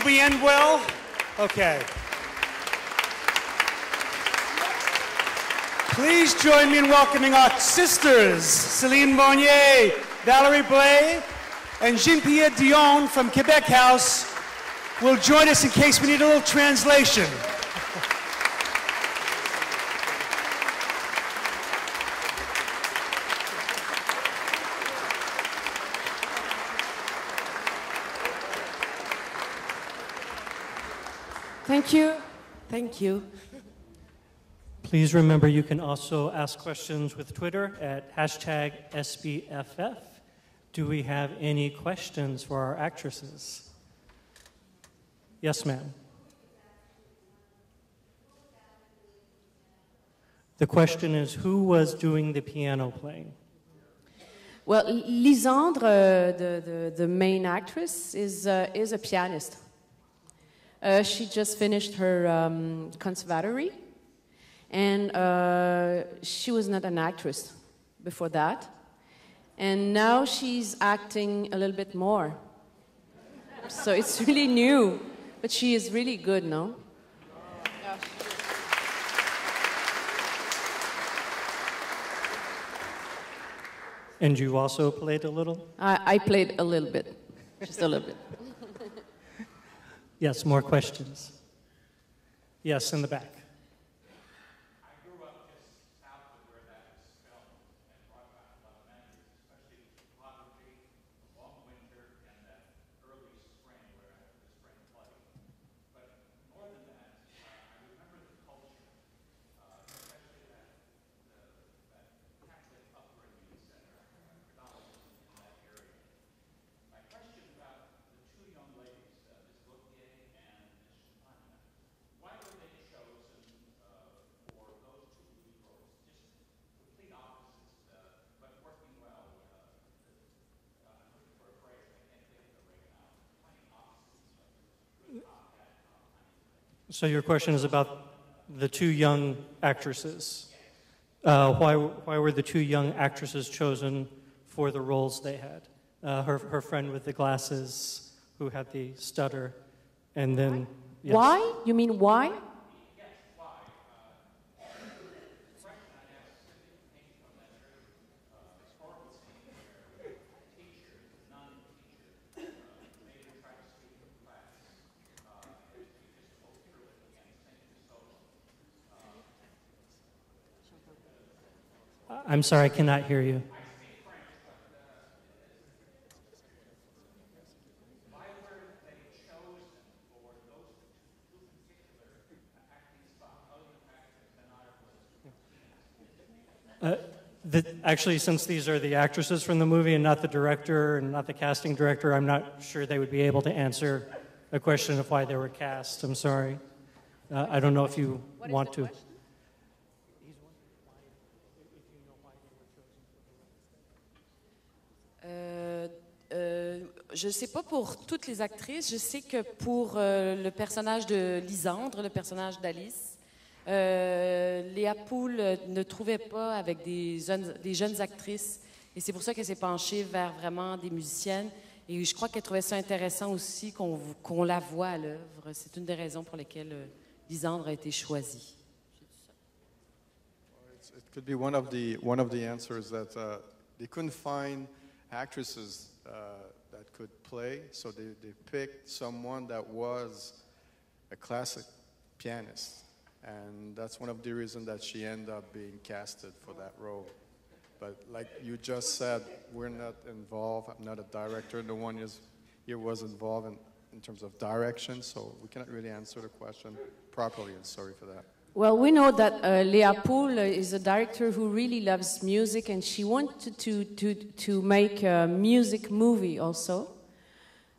we end well? Okay. Please join me in welcoming our sisters, Céline Monnier, Valerie Blais, and Jean-Pierre Dion from Quebec House will join us in case we need a little translation. Thank you. Thank you. Please remember you can also ask questions with Twitter at #SBFF. Do we have any questions for our actresses? Yes, ma'am. The question is, who was doing the piano playing? Well, Lisandre, the main actress, is a pianist. She just finished her conservatory, and she was not an actress before that. And now she's acting a little bit more. So it's really new, but she is really good, no? And you also played a little? I played a little bit, just a little bit. Yes, more questions. Yes, in the back. I grew up just south of where that is filmed and brought back a lot of memories, especially topography, long winter, and that early spring where I had the spring play. But more than that, I remember the culture, especially that Catholic upbringing center, Catholicism in that area. My question about the two young ladies, why were they chosen for those two lead roles? Just complete opposites, but working well. I'm looking for a phrase, I can't think of it right now. Playing opposites. So your question is about the two young actresses. Why were the two young actresses chosen for the roles they had? Her friend with the glasses, who had the stutter, and then... Yes. Why? You mean why? Yes, why? The question I asked came from that very horrible scene where a teacher, a nun teacher, made her try to speak to class. She just pulled through it again, singing the solo. I'm sorry, I cannot hear you. Actually, since these are the actresses from the movie and not the director and not the casting director, I'm not sure they would be able to answer a question of why they were cast. I'm sorry. I don't know if you want to. Je ne sais pas pour toutes les actrices. Je sais que pour le personnage de Lisandre, le personnage d'Alice, Léa Poul ne trouvait pas avec des jeunes actrices. Et c'est pour ça qu'elle s'est penchée vers vraiment des musiciennes. Et je crois qu'elle trouvait ça intéressant aussi qu'on la voit à l'œuvre. C'est une des raisons pour lesquelles Lisandre a été choisie. It could be one of the answers that they couldn't find actresses that could play, so they picked someone that was a classic pianist. And that's one of the reasons that she ended up being casted for that role. But like you just said, we're not involved. I'm not a director. No one here was involved in terms of direction, so we cannot really answer the question properly, and sorry for that. Well, we know that Léa Poul is a director who really loves music, and she wanted to make a music movie also,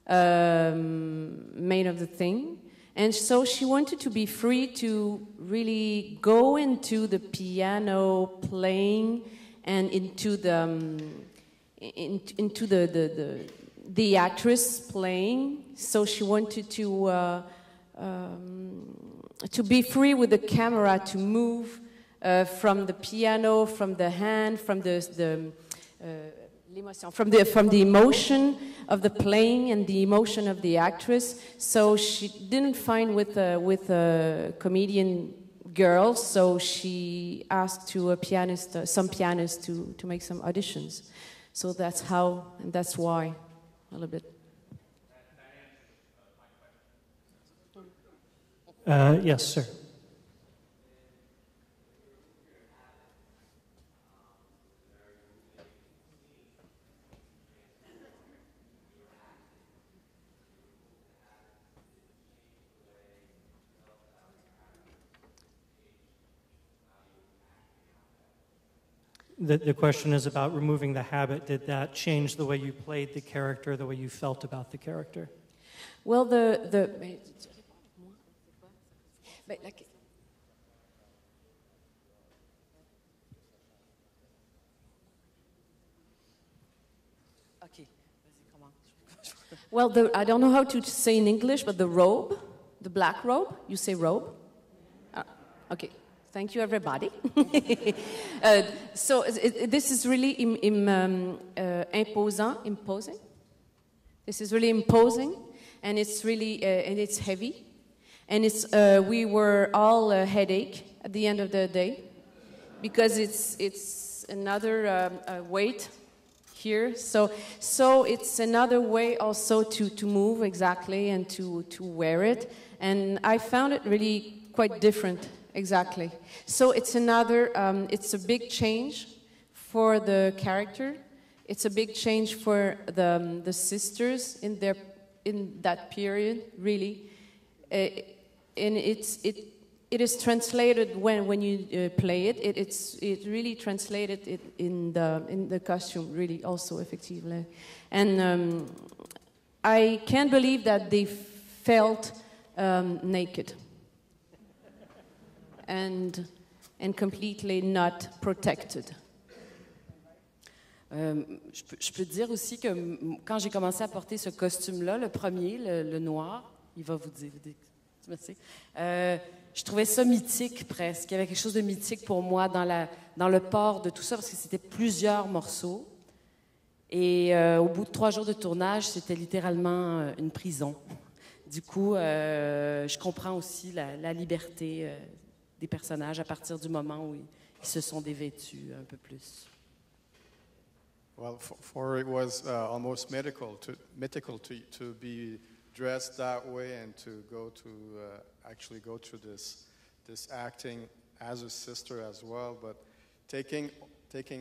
made of the thing. And so she wanted to be free to really go into the piano playing and into the actress playing. So she wanted to be free with the camera to move from the piano, from the hand, from the emotion of the playing and the emotion of the actress. So she didn't find with a comedian girl, so she asked to a pianist, some pianists to make some auditions. So that's how, and that's why, a little bit. Yes, sir. The question is about removing the habit. Did that change the way you played the character, the way you felt about the character? Well, well, I don't know how to say in English, but the robe, the black robe, you say robe? Okay. Thank you, everybody. So this is really imposing. This is really imposing, and it's really and it's heavy, and it's we were all a headache at the end of the day, because it's another weight here. So it's another way also to move exactly and to wear it, and I found it really quite different. Exactly. So it's another, it's a big change for the character. It's a big change for the sisters in that period, really. And it is translated when you play it. It really translated it in the costume, really, also effectively. And I can't believe that they felt naked. And completely not protected. Je peux dire aussi que quand j'ai commencé à porter ce costume-là, le premier, le noir, il va vous dire, merci, je trouvais ça mythique presque. Il y avait quelque chose de mythique pour moi dans le port de tout ça, parce que c'était plusieurs morceaux. Et au bout de 3 jours de tournage, c'était littéralement une prison. Du coup, je comprends aussi la liberté des personnages à partir du moment où ils se sont dévêtus un peu plus. Well, for it was almost mythical to be dressed that way and to go to actually go through this acting as a sister as well. But taking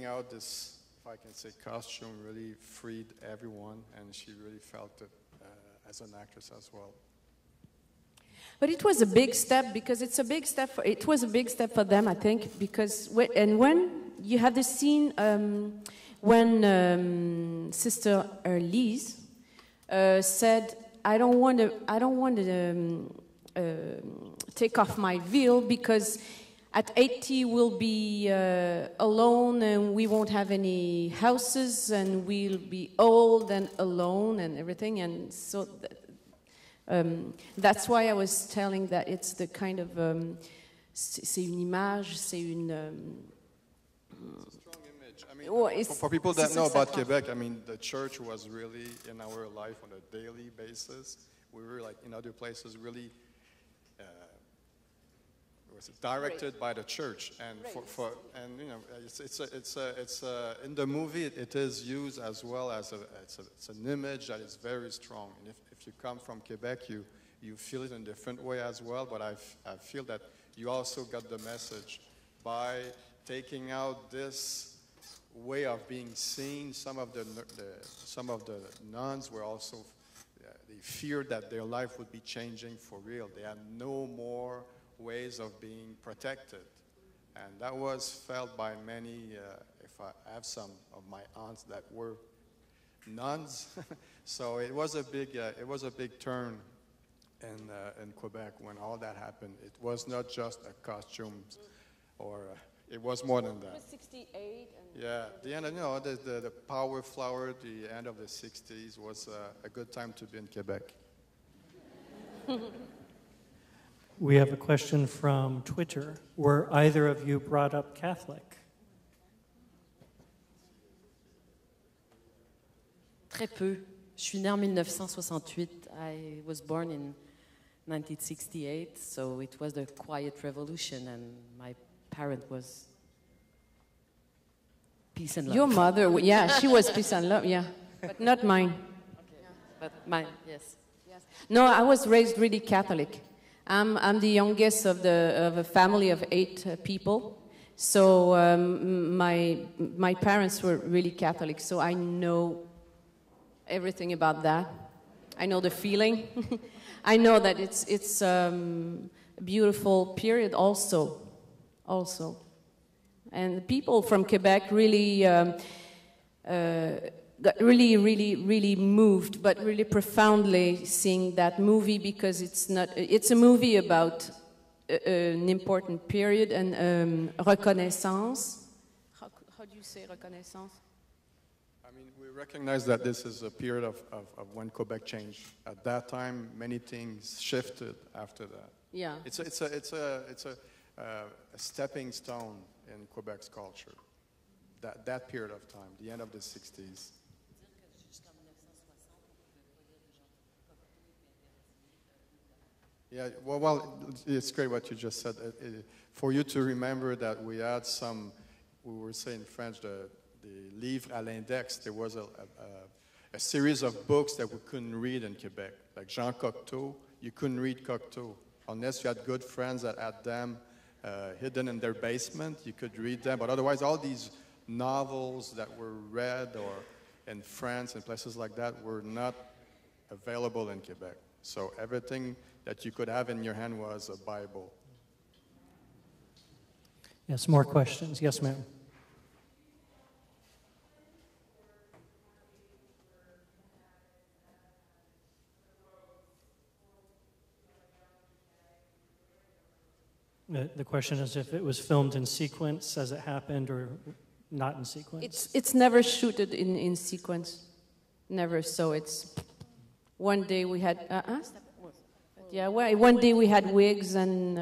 out this, if I can say, costume really freed everyone, and she really felt it as an actress as well. But it was a big step, because it was a big step for them, I think, because when you have the scene when Sister Lise said, "I don't want to take off my veil, because at 80 we'll be alone and we won't have any houses and we'll be old and alone and everything," and so. That's why I was telling that it's the kind of c'est une image, c'est une. It's a strong image. I mean, for people that know about Quebec, I mean, the church was really in our life on a daily basis. We were like in other places, really. Was directed by the church, and and you know, it's in the movie it is used as well as it's an image that is very strong, and if you come from Quebec, you feel it in a different way as well. But I feel that you also got the message by taking out this way of being seen. Some of the nuns were also they feared that their life would be changing for real. They had no more ways of being protected, and that was felt by many. If I have some of my aunts that were nuns, so it was a big turn in Quebec when all that happened. It was not just a costume, or it was more than that. It was 68. Yeah, the end. The power flower. The end of the 60s was a good time to be in Quebec. We have a question from Twitter. Were either of you brought up Catholic? Très peu. Je suis née en 1968. I was born in 1968, so it was the quiet revolution, and my parent was peace and love. Your mother, yeah, she was peace and love, yeah, but not mine. But mine, yes. No, I was raised really Catholic. I'm the youngest of a family of 8 people. So my parents were really Catholic, so I know everything about that. I know the feeling. I know that it's a beautiful period also. And the people from Quebec really got really moved, but really profoundly seeing that movie, because it's a movie about an important period and reconnaissance. How do you say reconnaissance? I mean, we recognize that this is a period of when Quebec changed. At that time, many things shifted after that. Yeah. It's a stepping stone in Quebec's culture. That period of time, the end of the 60s. Yeah, well, it's great what you just said. For you to remember that we had some, we were saying in French, the livre à l'index. There was a series of books that we couldn't read in Quebec. Like Jean Cocteau, you couldn't read Cocteau. Unless you had good friends that had them hidden in their basement, you could read them. But otherwise, all these novels that were read or in France and places like that were not available in Quebec. So everything that you could have in your hand was a Bible. Yes, more questions. Yes, ma'am. The question is if it was filmed in sequence as it happened or not in sequence. It's never shooted in sequence. Never. So it's one day we had one day we had wigs and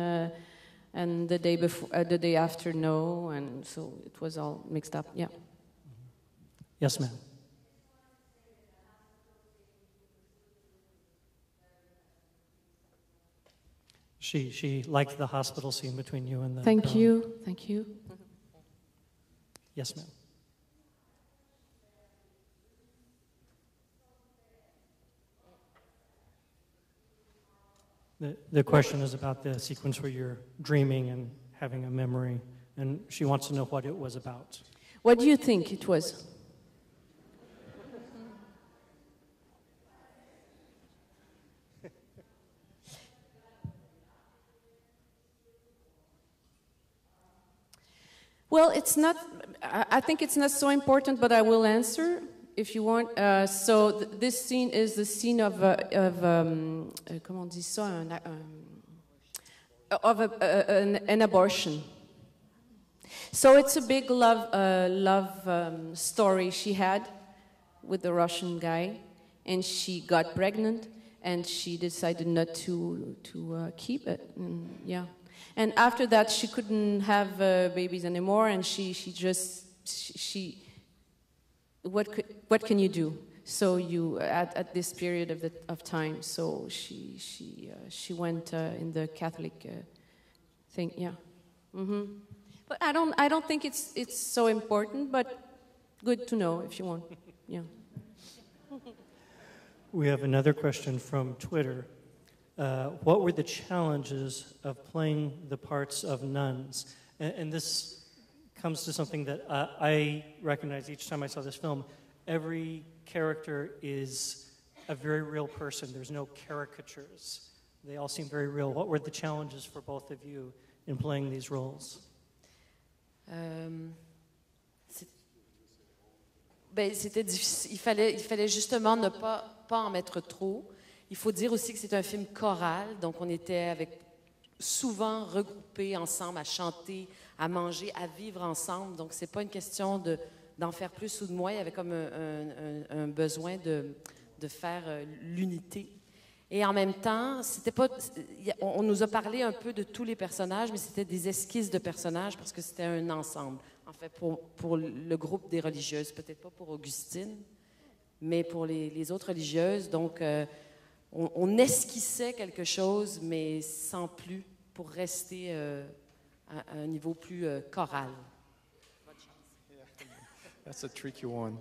the day before the day after no, and so it was all mixed up. Yeah. Yes, ma'am. She liked the hospital scene between you and the Thank you. Yes, ma'am. The question is about the sequence where you're dreaming and having a memory, and she wants to know what it was about. What do you think it was? Well, it's not. I think it's not so important, but I will answer if you want. So this scene is the scene of comment on dit ça, an abortion. So it's a big love story she had with the Russian guy, and she got pregnant, and she decided not to keep it. And, yeah. And after that, she couldn't have babies anymore, and what can you do? So you at this period of time, so she went in the Catholic thing, yeah. Mm-hmm. But I don't think it's so important, but good to know if you want, yeah. We have another question from Twitter. What were the challenges of playing the parts of nuns? And this comes to something that I recognize each time I saw this film. Every character is a very real person. There's no caricatures. They all seem very real. What were the challenges for both of you in playing these roles? C'était difficile. Il fallait justement ne pas en mettre trop. Il faut dire aussi que c'est un film choral, donc on était souvent regroupés ensemble à chanter, à manger, à vivre ensemble. Donc c'est pas une question d'en faire plus ou de moins. Il y avait comme un besoin de faire l'unité. Et en même temps, on nous a parlé un peu de tous les personnages, mais c'était des esquisses de personnages parce que c'était un ensemble. En fait, pour le groupe des religieuses, peut-être pas pour Augustine. mais pour les autres religieuses, donc on esquissait quelque chose, mais sans plus, pour rester à un niveau plus choral. That's a tricky one.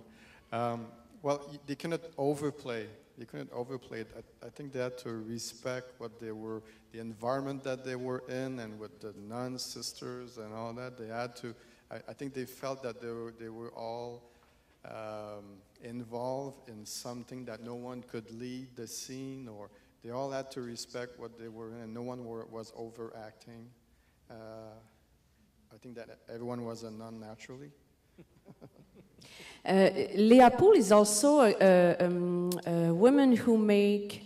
Well, they cannot overplay. They couldn't overplay it. I think they had to respect what they were, the environment that they were in, and with the nuns, sisters, and all that. They had to. I think they felt that they were all involved in something that no one could lead the scene, or they all had to respect what they were in, and no one was overacting. I think that everyone was a nun naturally. Leah Poole is also a woman who makes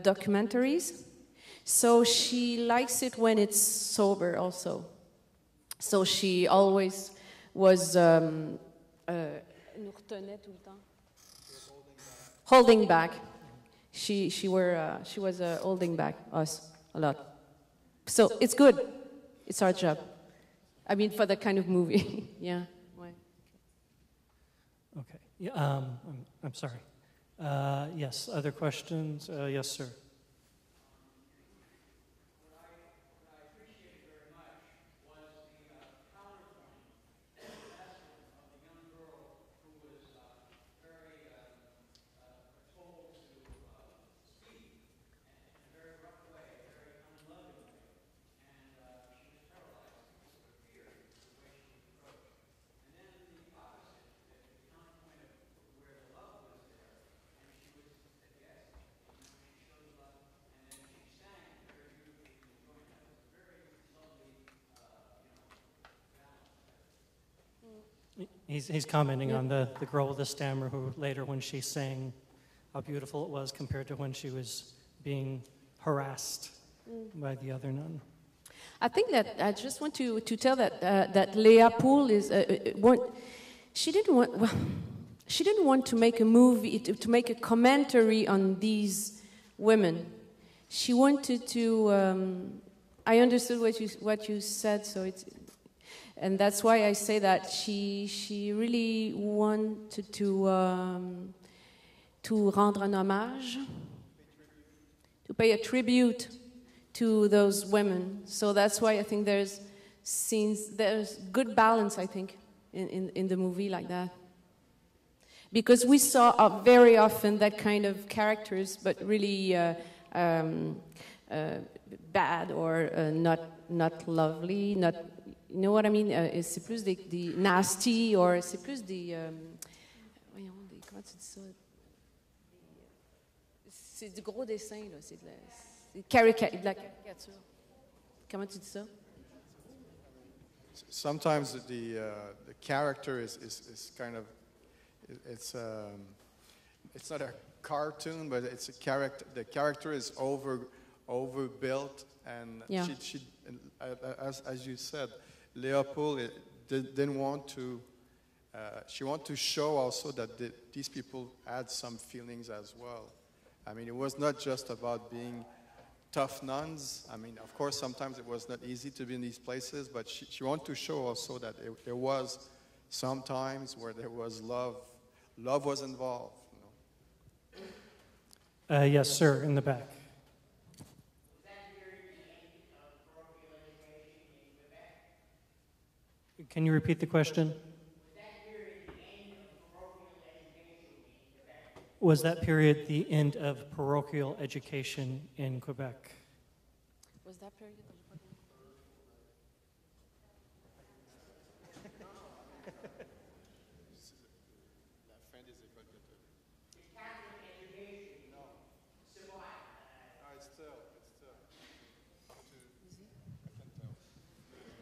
documentaries. So she likes it when it's sober also. So she always was nous retenait tout le temps. Holding back. She was holding back us a lot. So it's good. It's our job. I mean, for that kind of movie. Yeah. Okay. Yeah, I'm sorry. Yes, other questions? Yes, sir. He's commenting on the girl with the stammer who later, when she sang, how beautiful it was compared to when she was being harassed by the other nun. I think that I just want to tell that Leah Poole is she didn't want to make a movie to make a commentary on these women. She wanted to. I understood what you said, so it's. And that's why I say that she really wanted to rendre un hommage, to pay a tribute to those women. So that's why I think there's good balance, I think, in the movie like that. Because we saw very often that kind of characters, but really bad or not lovely, not. You know what I mean? C'est plus des nasty, or c'est plus des... voyons, comment tu dis ça? C'est du gros dessin, là. C'est de la caricature. Comment tu dis ça? Sometimes the character is kind of... It's not a cartoon, but it's a character. The character is overbuilt, and yeah. she as you said, Leah Poole didn't want to. She wanted to show also that these people had some feelings as well. I mean, it was not just about being tough nuns. I mean, of course, sometimes it was not easy to be in these places, but she wanted to show also that there was some times where there was love. Love was involved. You know? Yes, sir, in the back. Can you repeat the question? Was that period the end of parochial education in Quebec? Was that period?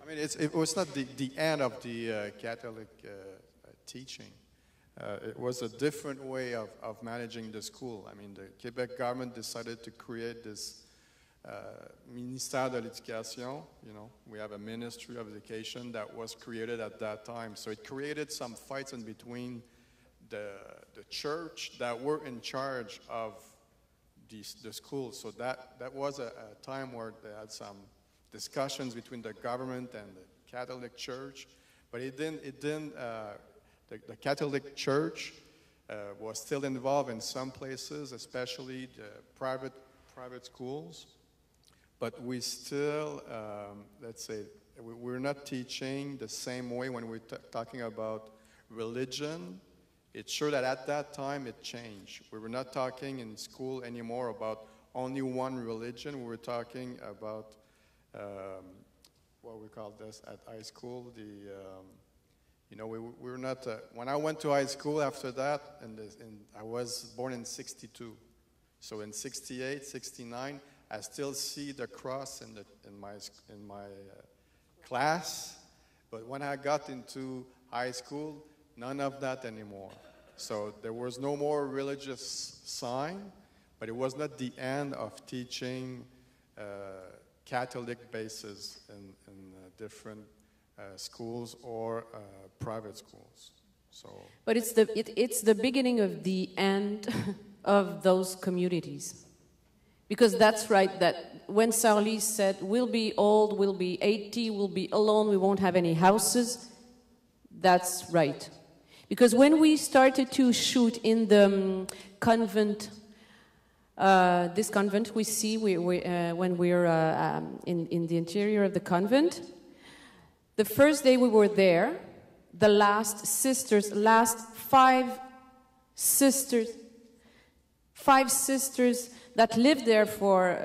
I mean, it was not the end of the Catholic teaching. It was a different way of managing the school. I mean, the Quebec government decided to create this Ministère de l'Éducation. You know, we have a Ministry of Education that was created at that time. So it created some fights in between the church that were in charge of the school. So that was a time where they had some discussions between the government and the Catholic Church, but it didn't the Catholic Church was still involved in some places, especially the private schools. But we still, let's say, we're not teaching the same way when we're talking about religion. It's sure that at that time it changed. We were not talking in school anymore about only one religion. We were talking about what we call this at high school. We were not. When I went to high school after that, and I was born in '62, so in '68, '69, I still see the cross in my class. But when I got into high school, none of that anymore. So there was no more religious sign, but it was not the end of teaching Catholic bases in different schools or private schools. So, but it's the beginning of the end of those communities, because that's right. That when Sarli said, "We'll be old, we'll be 80, we'll be alone, we won't have any houses," that's right. Because when we started to shoot in the convent, this convent we see when we're in the interior of the convent, the first day we were there, the last five sisters that lived there for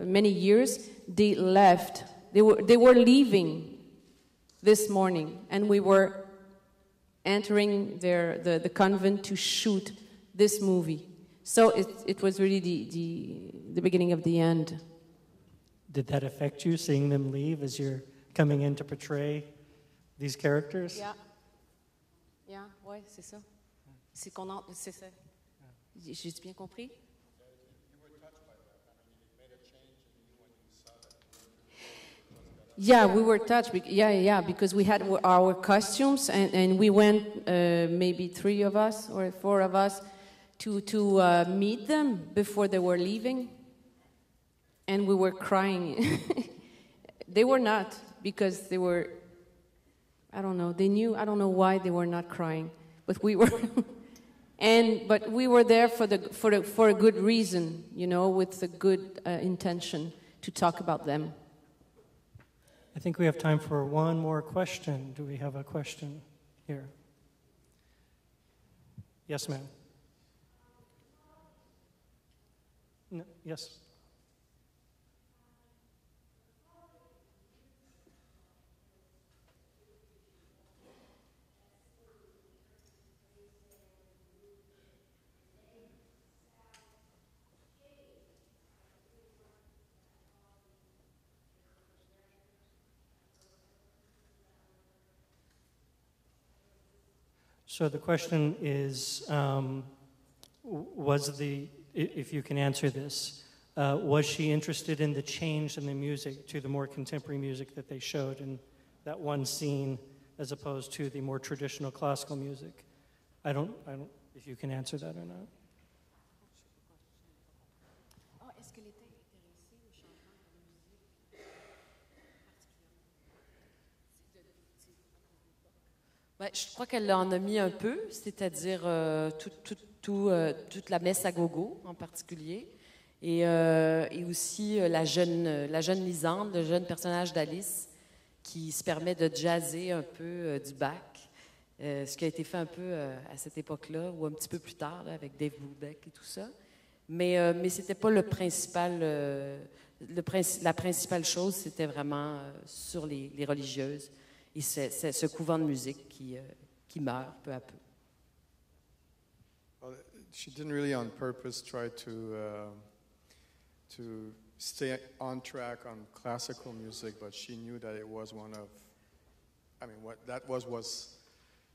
many years, they left. They were leaving this morning, and we were entering the convent to shoot this movie. So it was really the beginning of the end. Did that affect you, seeing them leave as you're coming in to portray these characters? Yeah, ouais, c'est ça. C'est ça. J'ai bien compris? Yeah, we were touched. Because we had our costumes, and we went, maybe 3 of us or 4 of us, to meet them before they were leaving, and we were crying. They were not, because they were, I don't know, they knew, I don't know why they were not crying, but we were. But we were there for a good reason, with a good intention to talk about them. I think we have time for one more question. Do we have a question here? Yes, ma'am. No, yes. So the question is, if you can answer this, was she interested in the change in the music to the more contemporary music that they showed in that one scene, as opposed to the more traditional classical music? I don't, if you can answer that or not. Je crois qu'elle en a mis un peu, c'est-à-dire toute la messe à gogo en particulier, et aussi la jeune Lisande, le jeune personnage d'Alice, qui se permet de jazzer un peu du Bach, ce qui a été fait un peu à cette époque-là, ou un petit peu plus tard, là, avec Dave Brubeck et tout ça. Mais ce n'était pas le principal, la principale chose, c'était vraiment sur les religieuses. Et c'est ce couvent de musique qui meurt peu à peu. Well, she didn't really on purpose try to stay on track on classical music, but she knew that it was one of, what that was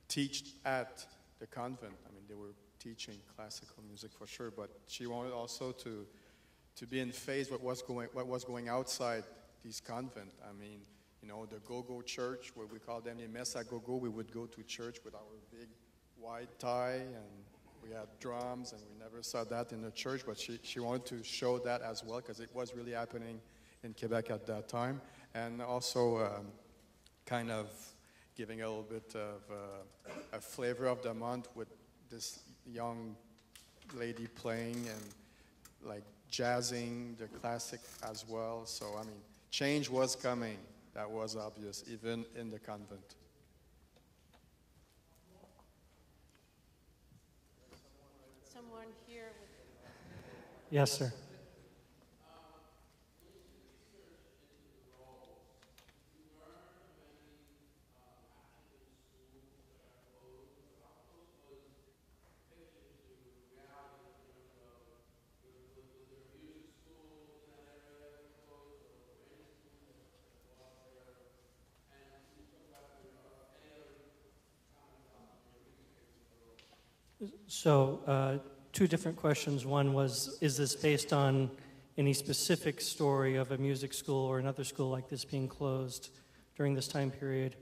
taught at the convent. They were teaching classical music for sure, but she wanted also to be in phase with what was going outside these convent. The go-go church, where we call them the messa go-go, we would go to church with our big white tie, and we had drums, and we never saw that in the church, but she wanted to show that as well, because it was really happening in Quebec at that time, and also kind of giving a little bit of a flavor of the month with this young lady playing and like jazzing the classic as well. So, I mean, change was coming. That was obvious, even in the convent. Someone here. Yes, sir. So, two different questions. One was, is this based on any specific story of a music school or another school like this being closed during this time period?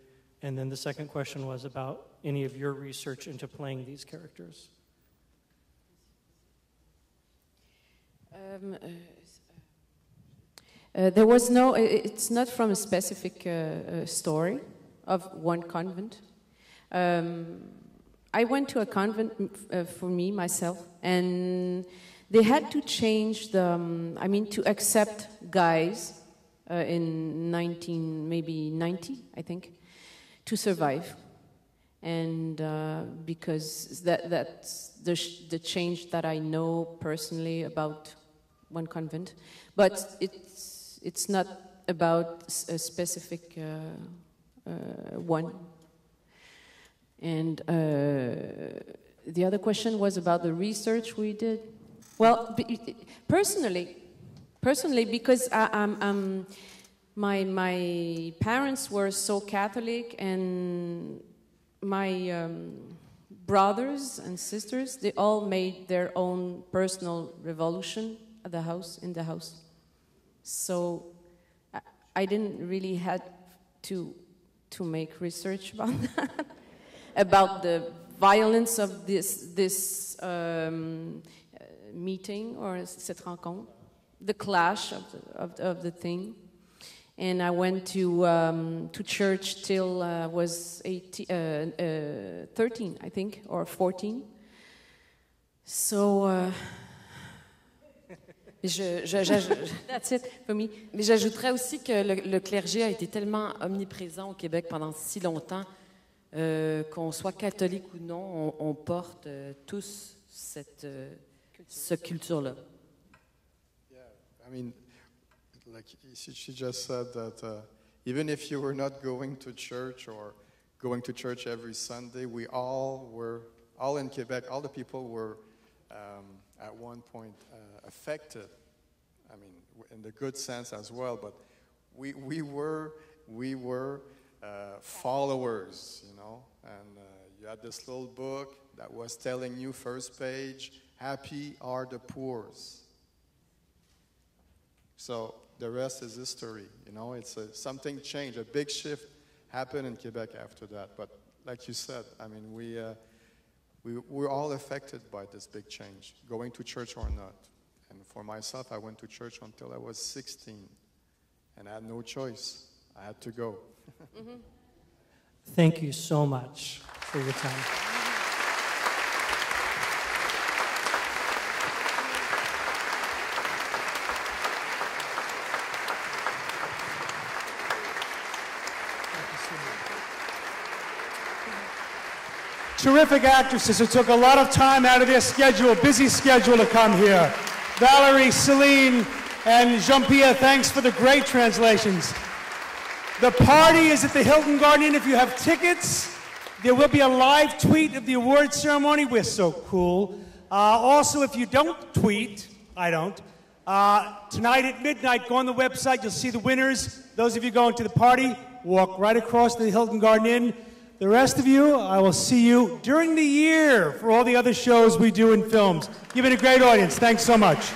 And then the second question was about any of your research into playing these characters. There was no, it's not from a specific story of one convent. I went to a convent for me, myself, and they had to change the, to accept guys in 1990, I think, to survive. And because that's the change that I know personally about one convent. But it's not about a specific one. And the other question was about the research we did. Well, personally, because my parents were so Catholic, and my brothers and sisters, they all made their own personal revolution at the house, in the house. So I didn't really had to make research about that. About the violence of this meeting or cette rencontre, the clash of the thing, and I went to church till I was 13, I think, or 14. So that's it for me. Mais j'ajouterais aussi que le clergé a été tellement omniprésent au Québec pendant si longtemps. Qu'on soit catholique ou non, on porte tous cette culture-là. Yeah, I mean, like she just said that even if you were not going to church or going to church every Sunday, we all in Quebec, all the people were at one point affected. I mean, in the good sense as well, but we were followers, you know, and you had this little book that was telling you, first page, happy are the poor. So the rest is history, you know. It's something changed, a big shift happened in Quebec after that. But like you said, I mean, we're all affected by this big change, going to church or not. And for myself, I went to church until I was 16, and I had no choice. I had to go. Mm-hmm. Thank you so much for your time. Terrific actresses who took a lot of time out of their schedule, busy schedule, to come here. Valerie, Celine, and Jean-Pierre, thanks for the great translations. The party is at the Hilton Garden Inn. If you have tickets, there will be a live tweet of the award ceremony. We're so cool. Also, if you don't tweet, I don't, tonight at midnight, go on the website. You'll see the winners. Those of you going to the party, walk right across the Hilton Garden Inn. The rest of you, I will see you during the year for all the other shows we do in films. You've been a great audience. Thanks so much.